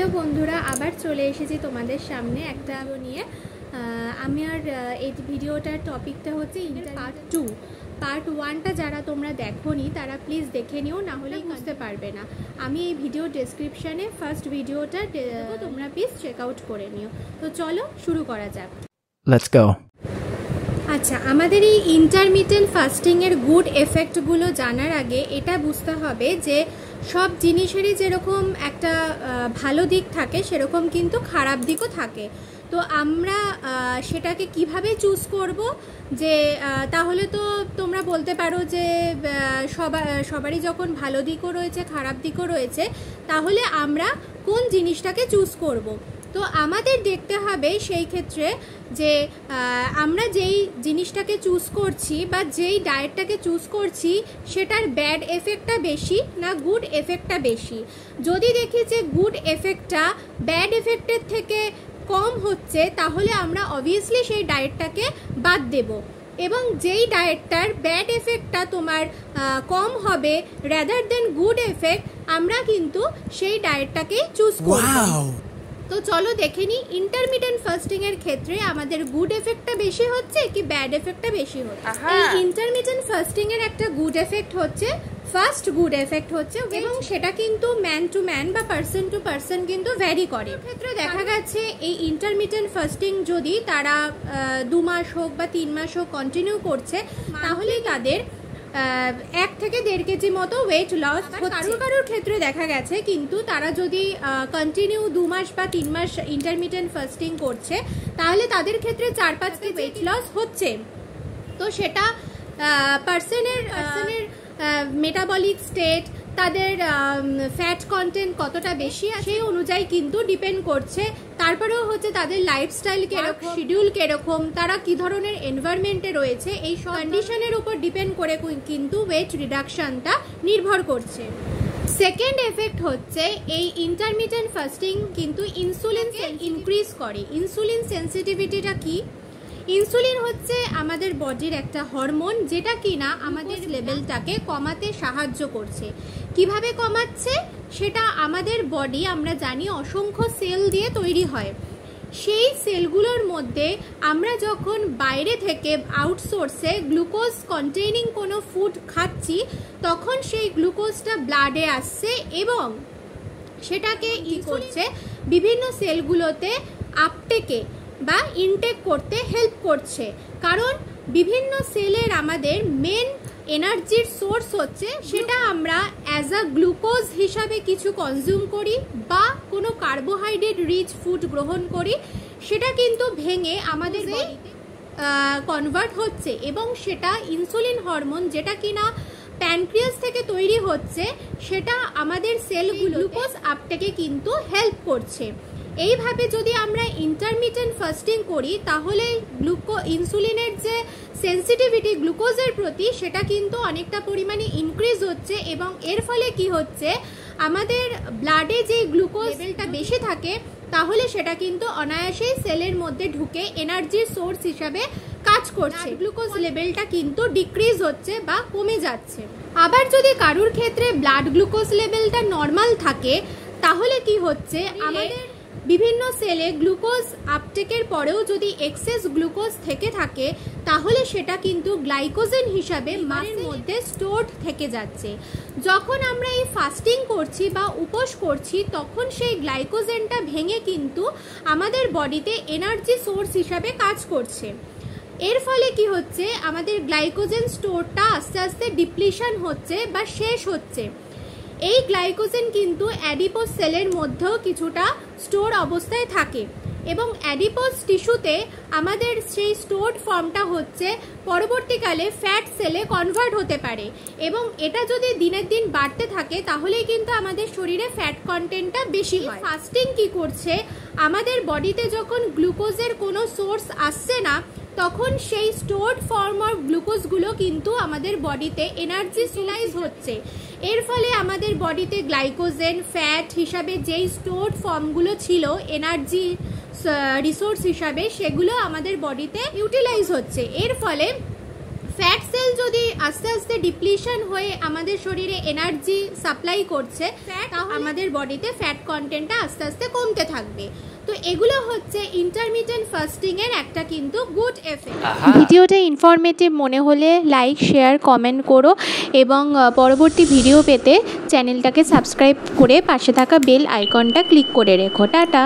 Hello বন্ধুরা, আবার চলে এসেছি তোমাদের সামনে একটা নিয়ে। আমি আর এই ভিডিওটার টপিকটা হচ্ছে পার্ট 2। পার্ট 1টা যারা তোমরা দেখোনি তারা প্লিজ দেখে নিও, না হলে বুঝতে পারবে না। আমি এই ভিডিও ডেসক্রিপশানে ফার্স্ট ভিডিওটা তোমরা প্লিজ চেক আউট করে নিও। তো চলো শুরু করা যাক। Let's go. আচ্ছা, আমাদের এই ইন্টারমিটেন্ট ফাস্টিংয়ের গুড এফেক্টগুলো জানার আগে এটা বুঝতে হবে যে সব জিনিসেরই যেরকম একটা ভালো দিক থাকে সেরকম কিন্তু খারাপ দিকও থাকে। তো আমরা সেটাকে কিভাবে চুজ করব, যে তাহলে তো তোমরা বলতে পারো যে সবারই যখন ভালো দিকও রয়েছে খারাপ দিকও রয়েছে, তাহলে আমরা কোন জিনিসটাকে চুজ করব। তো আমাদের দেখতে হবে সেই ক্ষেত্রে যে আমরা যেই জিনিসটাকে চুজ করছি বা যেই ডায়েটটাকে চুজ করছি সেটার ব্যাড এফেক্টটা বেশি না গুড এফেক্টটা বেশি। যদি দেখি যে গুড এফেক্টটা ব্যাড এফেক্টের থেকে কম হচ্ছে, তাহলে আমরা অবভিয়াসলি সেই ডায়েটটাকে বাদ দেব। এবং যেই ডায়েটটার ব্যাড এফেক্টটা তোমার কম হবে রাদার দেন গুড এফেক্ট, আমরা কিন্তু সেই ডায়েটটাকেই চুজ করব। তো চলো দেখে নিই ইন্টারমিটেন্ট ফাস্টিং এর ক্ষেত্রে আমাদের গুড এফেক্টটা বেশি হচ্ছে কি ব্যাড এফেক্টটা বেশি হচ্ছে। এই ইন্টারমিটেন্ট ফাস্টিং এর একটা গুড এফেক্ট হচ্ছে, ফার্স্ট গুড এফেক্ট হচ্ছে, এবং সেটা কিন্তু ম্যান টু ম্যান বা পার্সন টু পার্সন কিন্তু ভ্যারি করে। ক্ষেত্রে দেখা গেছে এই ইন্টারমিটেন্ট ফাস্টিং যদি তারা 2 মাস হোক বা 3 মাস হোক কন্টিনিউ করছে, তাহলেই তাদের 1 থেকে 1.5 কেজি মতো ওয়েট লস হচ্ছে। কারোর ক্ষেত্রে দেখা গেছে কিন্তু তারা যদি কন্টিনিউ 2 মাস বা 3 মাস ইন্টারমিটেন্ট ফাস্টিং করছে, তাহলে তাদের ক্ষেত্রে 4-5 কেজি ওয়েট লস হচ্ছে। তো সেটা পার্সনের মেটাবলিক স্টেট, তাদের ফ্যাট কন্টেন্ট কতটা বেশি সেই অনুযায়ী কিন্তু ডিপেন্ড করছে। তারপরেও হচ্ছে তাদের লাইফস্টাইল কিরকম, শিডিউল কিরকম, তারা কি ধরনের এনভায়রনমেন্টে রয়েছে, এই কন্ডিশনের উপর ডিপেন্ড করে কিন্তু ওয়েট রিডাকশনটা নির্ভর করছে। সেকেন্ড এফেক্ট হচ্ছে এই ইন্টারমিটেন্ট ফাস্টিং কিন্তু ইনসুলিন ইনক্রিজ করে। ইনসুলিন সেন্সিটিভিটিটা কি? ইনসুলিন হচ্ছে আমাদের বডির একটা হরমোন, যেটা কিনা আমাদের লেভেলটাকে কমাতে সাহায্য করছে। কিভাবে কমাচ্ছে সেটা আমাদের বডি, আমরা জানি, অসংখ্য সেল দিয়ে তৈরি হয়। সেই সেলগুলোর মধ্যে আমরা যখন বাইরে থেকে আউটসোর্সে গ্লুকোজ কন্টেইনিং কোনো ফুড খাচ্ছি, তখন সেই গ্লুকোজটা ব্লাডে আসছে এবং সেটাকে করছে বিভিন্ন সেলগুলোতে আপটেকে বা ইনটেক করতে হেল্প করছে। কারণ বিভিন্ন সেলের আমাদের মেন এনার্জির সোর্স হচ্ছে, সেটা আমরা অ্যাজ আ গ্লুকোজ হিসাবে কিছু কনজিউম করি বা কোনো কার্বোহাইড্রেট রিচ ফুড গ্রহণ করি, সেটা কিন্তু ভেঙে আমাদের বডিতে কনভার্ট হচ্ছে এবং সেটা ইনসুলিন হরমোন, যেটা কিনা প্যানক্রিয়াস থেকে তৈরি হচ্ছে, সেটা আমাদের সেলগুলো গ্লুকোজ আপটেকে কিন্তু হেল্প করছে। এইভাবে যদি আমরা ইন্টারমিটেন্ট ফাস্টিং করি, তাহলে ইনসুলিনের যে সেন্সিটিভিটি গ্লুকোজের প্রতি, সেটা কিন্তু অনেকটা পরিমাণে ইনক্রিজ হচ্ছে এবং এর ফলে কি হচ্ছে, আমাদের ব্লাডে যে গ্লুকোজ লেভেলটা বেশি থাকে, তাহলে সেটা কিন্তু অনায়াসেই সেলের মধ্যে ঢুকে এনার্জির সোর্স হিসাবে কাজ করছে। গ্লুকোজ লেভেলটা কিন্তু ডিক্রিজ হচ্ছে বা কমে যাচ্ছে। আবার যদি কারোর ক্ষেত্রে ব্লাড গ্লুকোজ লেভেলটা নর্মাল থাকে, তাহলে কি হচ্ছে, আমাদের বিভিন্ন সেলে গ্লুকোজ আপটেকের পরেও যদি এক্সেস গ্লুকোজ থেকে থাকে, তাহলে সেটা কিন্তু গ্লাইকোজেন হিসাবে মাসের মধ্যে স্টোরড থেকে যাচ্ছে। যখন আমরা এই ফাস্টিং করছি বা উপোস করছি, তখন সেই গ্লাইকোজেনটা ভেঙে কিন্তু আমাদের বডিতে এনার্জি সোর্স হিসাবে কাজ করছে। এর ফলে কি হচ্ছে, আমাদের গ্লাইকোজেন স্টোরটা আস্তে আস্তে ডিপ্লিশন হচ্ছে বা শেষ হচ্ছে। এই গ্লাইকোজেন কিন্তু অ্যাডিপোজ সেলের মধ্যেও কিছুটা স্টোর অবস্থায় থাকে এবং অ্যাডিপোজ টিস্যুতে আমাদের সেই স্টোরড ফর্মটা হচ্ছে পরবর্তীকালে ফ্যাট সেলে কনভার্ট হতে পারে এবং এটা যদি দিনের দিন বাড়তে থাকে, তাহলেই কিন্তু আমাদের শরীরে ফ্যাট কন্টেন্টটা বেশি হয়। ফাস্টিং কি করছে, আমাদের বডিতে যখন গ্লুকোজের কোনো সোর্স আসছে না, তখন সেই স্টোরড ফর্ম অফ গ্লুকোজগুলো কিন্তু আমাদের বডিতে এনার্জি ইউটিলাইজ হচ্ছে। এর ফলে আমাদের বডিতে গ্লাইকোজেন ফ্যাট হিসাবে যেই স্টোরড ফর্মগুলো ছিল এনার্জি রিসোর্স হিসাবে, সেগুলো আমাদের বডিতে ইউটিলাইজ হচ্ছে। এর ফলে ফ্যাট সেল যদি আস্তে আস্তে ডিপ্লিশন হয়ে আমাদের শরীরে এনার্জি সাপ্লাই করছে, তাহলে আমাদের বডিতে ফ্যাট কন্টেন্টটা আস্তে আস্তে কমতে থাকবে। তো এগুলো হচ্ছে ইন্টারমিটেন্ট ফাস্টিং এর একটা কিন্তু গুড এফেক্ট। ভিডিওটা ইনফরমেটিভ মনে হলে লাইক, শেয়ার, কমেন্ট করো এবং পরবর্তী ভিডিও পেতে চ্যানেলটাকে সাবস্ক্রাইব করে পাশে থাকা বেল আইকনটা ক্লিক করে রেখো। টাটা।